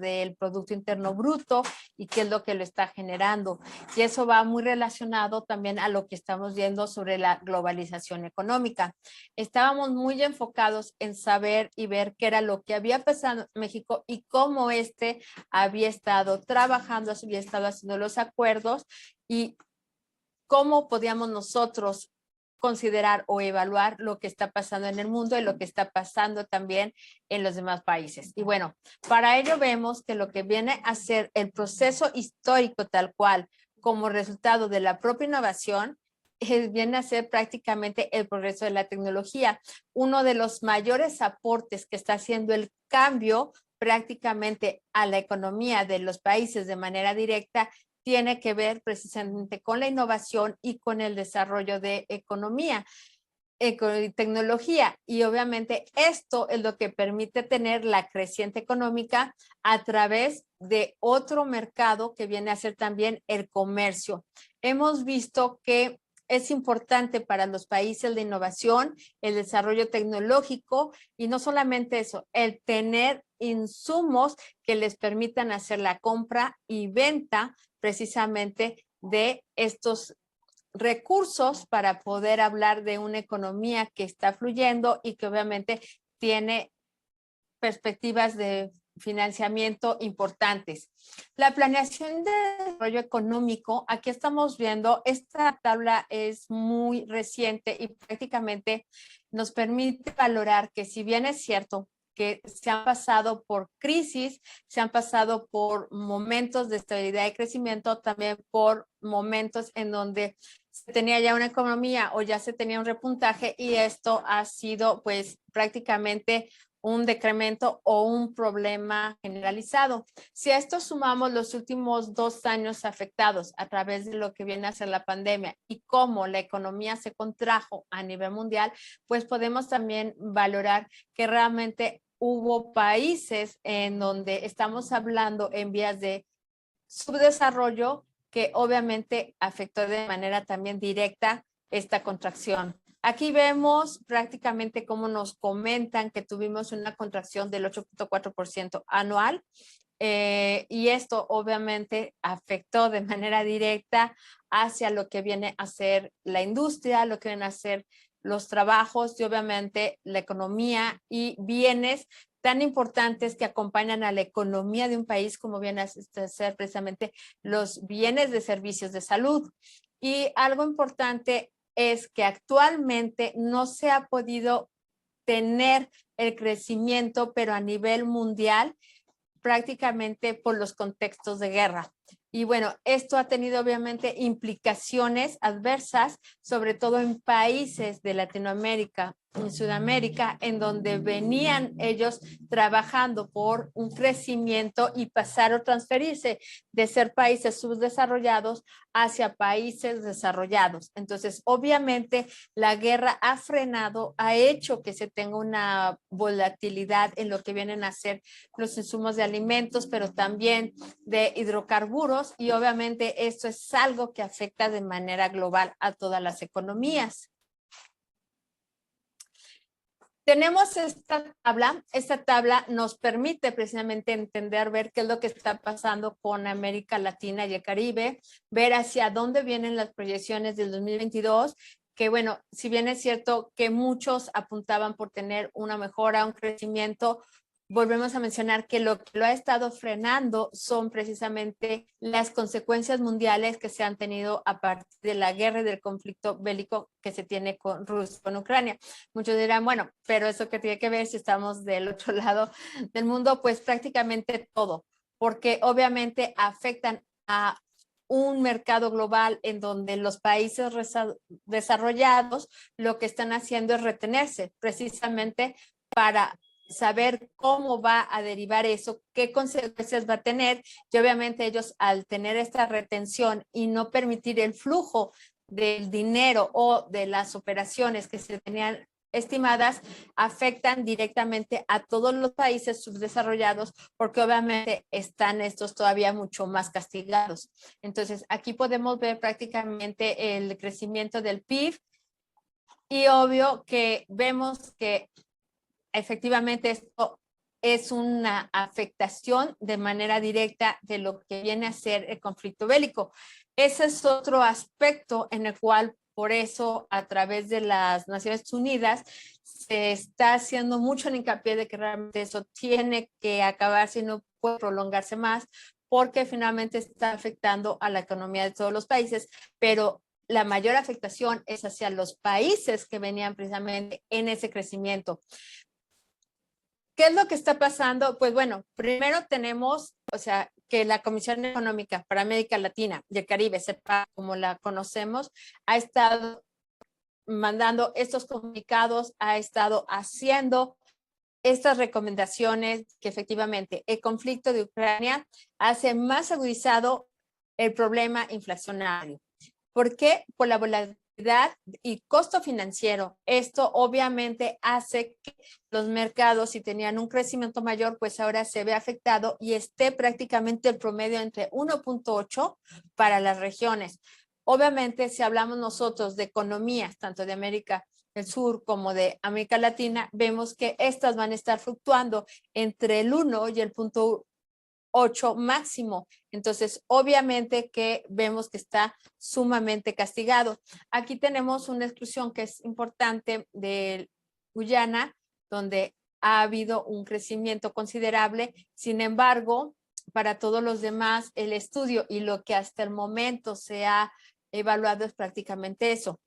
del Producto Interno Bruto y qué es lo que lo está generando. Y eso va muy relacionado también a lo que estamos viendo sobre la globalización económica. Estábamos muy enfocados en saber y ver qué era lo que había pasado en México y cómo había estado trabajando, había estado haciendo los acuerdos y cómo podíamos nosotros considerar o evaluar lo que está pasando en el mundo y lo que está pasando también en los demás países. Y bueno, para ello vemos que lo que viene a ser el proceso histórico tal cual como resultado de la propia innovación viene a ser prácticamente el progreso de la tecnología. Uno de los mayores aportes que está haciendo el cambio prácticamente a la economía de los países de manera directa tiene que ver precisamente con la innovación y con el desarrollo de economía y tecnología. Y obviamente esto es lo que permite tener la creciente económica a través de otro mercado que viene a ser también el comercio. Hemos visto que es importante para los países de innovación, el desarrollo tecnológico y no solamente eso, el tener insumos que les permitan hacer la compra y venta precisamente de estos recursos para poder hablar de una economía que está fluyendo y que obviamente tiene perspectivas de financiamiento importantes. La planeación de desarrollo económico, aquí estamos viendo, esta tabla es muy reciente y prácticamente nos permite valorar que si bien es cierto que se han pasado por crisis, se han pasado por momentos de estabilidad y crecimiento, también por momentos en donde se tenía ya una economía o ya se tenía un repuntaje y esto ha sido pues prácticamente un decremento o un problema generalizado. Si a esto sumamos los últimos 2 años afectados a través de lo que viene a ser la pandemia y cómo la economía se contrajo a nivel mundial, pues podemos también valorar que realmente hubo países en donde estamos hablando en vías de subdesarrollo que obviamente afectó de manera también directa esta contracción. Aquí vemos prácticamente cómo nos comentan que tuvimos una contracción del 8.4% anual y esto obviamente afectó de manera directa hacia lo que viene a ser la industria, lo que viene a ser los trabajos y obviamente la economía y bienes tan importantes que acompañan a la economía de un país como viene a ser precisamente los bienes de servicios de salud. Y algo importante es que actualmente no se ha podido tener el crecimiento, pero a nivel mundial, prácticamente por los contextos de guerra. Y bueno, esto ha tenido obviamente implicaciones adversas, sobre todo en países de Latinoamérica y Sudamérica, en donde venían ellos trabajando por un crecimiento y pasar o transferirse de ser países subdesarrollados hacia países desarrollados. Entonces, obviamente, la guerra ha frenado, ha hecho que se tenga una volatilidad en lo que vienen a ser los insumos de alimentos, pero también de hidrocarburos y obviamente esto es algo que afecta de manera global a todas las economías. Tenemos esta tabla nos permite precisamente entender, ver qué es lo que está pasando con América Latina y el Caribe, ver hacia dónde vienen las proyecciones del 2022, que bueno, si bien es cierto que muchos apuntaban por tener una mejora, un crecimiento, volvemos a mencionar que lo ha estado frenando son precisamente las consecuencias mundiales que se han tenido a partir de la guerra y del conflicto bélico que se tiene con Rusia, con Ucrania. Muchos dirán, bueno, pero eso qué tiene que ver si estamos del otro lado del mundo, pues prácticamente todo, porque obviamente afectan a un mercado global en donde los países desarrollados lo que están haciendo es retenerse precisamente para saber cómo va a derivar eso, qué consecuencias va a tener y obviamente ellos al tener esta retención y no permitir el flujo del dinero o de las operaciones que se tenían estimadas, afectan directamente a todos los países subdesarrollados porque obviamente están estos todavía mucho más castigados. Entonces aquí podemos ver prácticamente el crecimiento del PIB y obvio que vemos que efectivamente esto es una afectación de manera directa de lo que viene a ser el conflicto bélico. Ese es otro aspecto en el cual, por eso, a través de las Naciones Unidas, se está haciendo mucho en hincapié de que realmente eso tiene que acabarse y no puede prolongarse más, porque finalmente está afectando a la economía de todos los países, pero la mayor afectación es hacia los países que venían precisamente en ese crecimiento. ¿Qué es lo que está pasando? Pues bueno, primero tenemos, o sea, que la Comisión Económica para América Latina y el Caribe, CEPAL, como la conocemos, ha estado mandando estos comunicados, ha estado haciendo estas recomendaciones que efectivamente el conflicto de Ucrania hace más agudizado el problema inflacionario. ¿Por qué? Por la volatilidad y costo financiero. Esto obviamente hace que los mercados, si tenían un crecimiento mayor, pues ahora se ve afectado y esté prácticamente el promedio entre 1.8 para las regiones. Obviamente, si hablamos nosotros de economías, tanto de América del Sur como de América Latina, vemos que estas van a estar fluctuando entre el 1 y el 0.8 máximo. Entonces, obviamente que vemos que está sumamente castigado. Aquí tenemos una exclusión que es importante de Guyana, donde ha habido un crecimiento considerable. Sin embargo, para todos los demás, el estudio y lo que hasta el momento se ha evaluado es prácticamente eso.